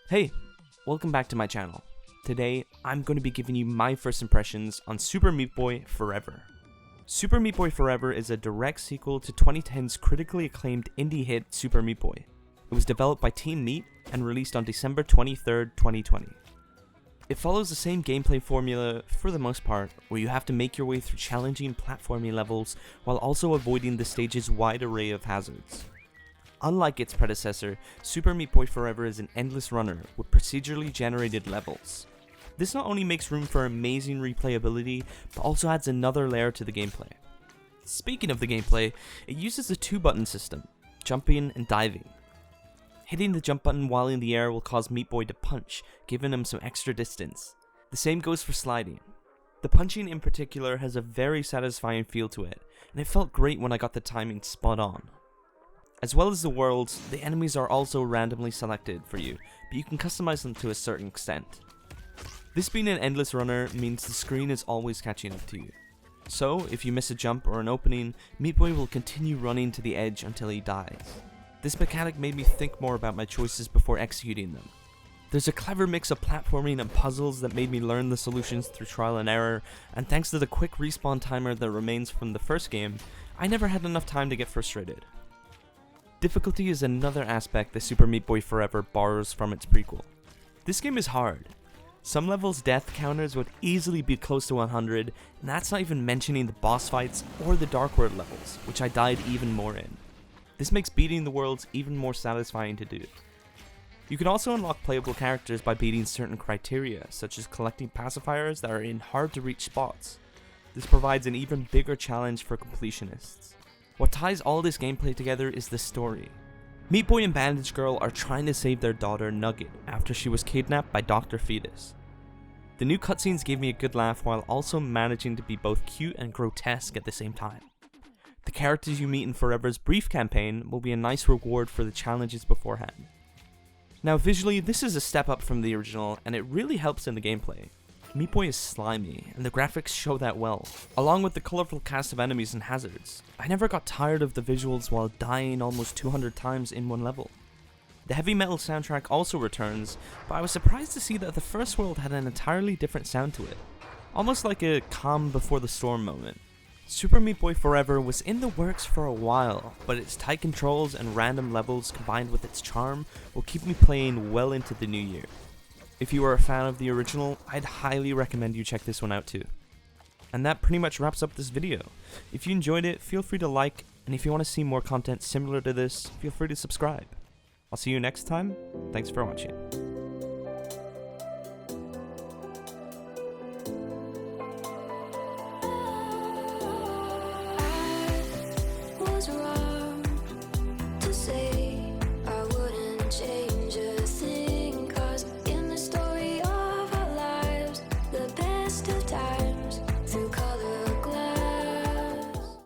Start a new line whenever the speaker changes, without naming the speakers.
Hey, welcome back to my channel. Today, I'm going to be giving you my first impressions on Super Meat Boy Forever. Super Meat Boy Forever is a direct sequel to 2010's critically acclaimed indie hit Super Meat Boy. It was developed by Team Meat and released on December 23rd, 2020. It follows the same gameplay formula for the most part, where you have to make your way through challenging platforming levels while also avoiding the stage's wide array of hazards. Unlike its predecessor, Super Meat Boy Forever is an endless runner with procedurally generated levels. This not only makes room for amazing replayability, but also adds another layer to the gameplay. Speaking of the gameplay, it uses a 2-button system, jumping and diving. Hitting the jump button while in the air will cause Meat Boy to punch, giving him some extra distance. The same goes for sliding. The punching in particular has a very satisfying feel to it, and it felt great when I got the timing spot on. As well as the worlds, the enemies are also randomly selected for you, but you can customize them to a certain extent. This being an endless runner means the screen is always catching up to you. So, if you miss a jump or an opening, Meat Boy will continue running to the edge until he dies. This mechanic made me think more about my choices before executing them. There's a clever mix of platforming and puzzles that made me learn the solutions through trial and error, and thanks to the quick respawn timer that remains from the first game, I never had enough time to get frustrated. Difficulty is another aspect that Super Meat Boy Forever borrows from its prequel. This game is hard. Some levels' death counters would easily be close to 100, and that's not even mentioning the boss fights or the Dark World levels, which I died even more in. This makes beating the worlds even more satisfying to do. You can also unlock playable characters by beating certain criteria, such as collecting pacifiers that are in hard to reach spots. This provides an even bigger challenge for completionists. What ties all this gameplay together is the story. Meat Boy and Bandage Girl are trying to save their daughter Nugget after she was kidnapped by Dr. Fetus. The new cutscenes gave me a good laugh while also managing to be both cute and grotesque at the same time. The characters you meet in Forever's brief campaign will be a nice reward for the challenges beforehand. Now visually, this is a step up from the original and it really helps in the gameplay. Meat Boy is slimy, and the graphics show that well, along with the colourful cast of enemies and hazards. I never got tired of the visuals while dying almost 200 times in one level. The heavy metal soundtrack also returns, but I was surprised to see that the first world had an entirely different sound to it, almost like a calm before the storm moment. Super Meat Boy Forever was in the works for a while, but its tight controls and random levels combined with its charm will keep me playing well into the new year. If you are a fan of the original, I'd highly recommend you check this one out too. And that pretty much wraps up this video. If you enjoyed it, feel free to like, and if you want to see more content similar to this, feel free to subscribe. I'll see you next time. Thanks for watching.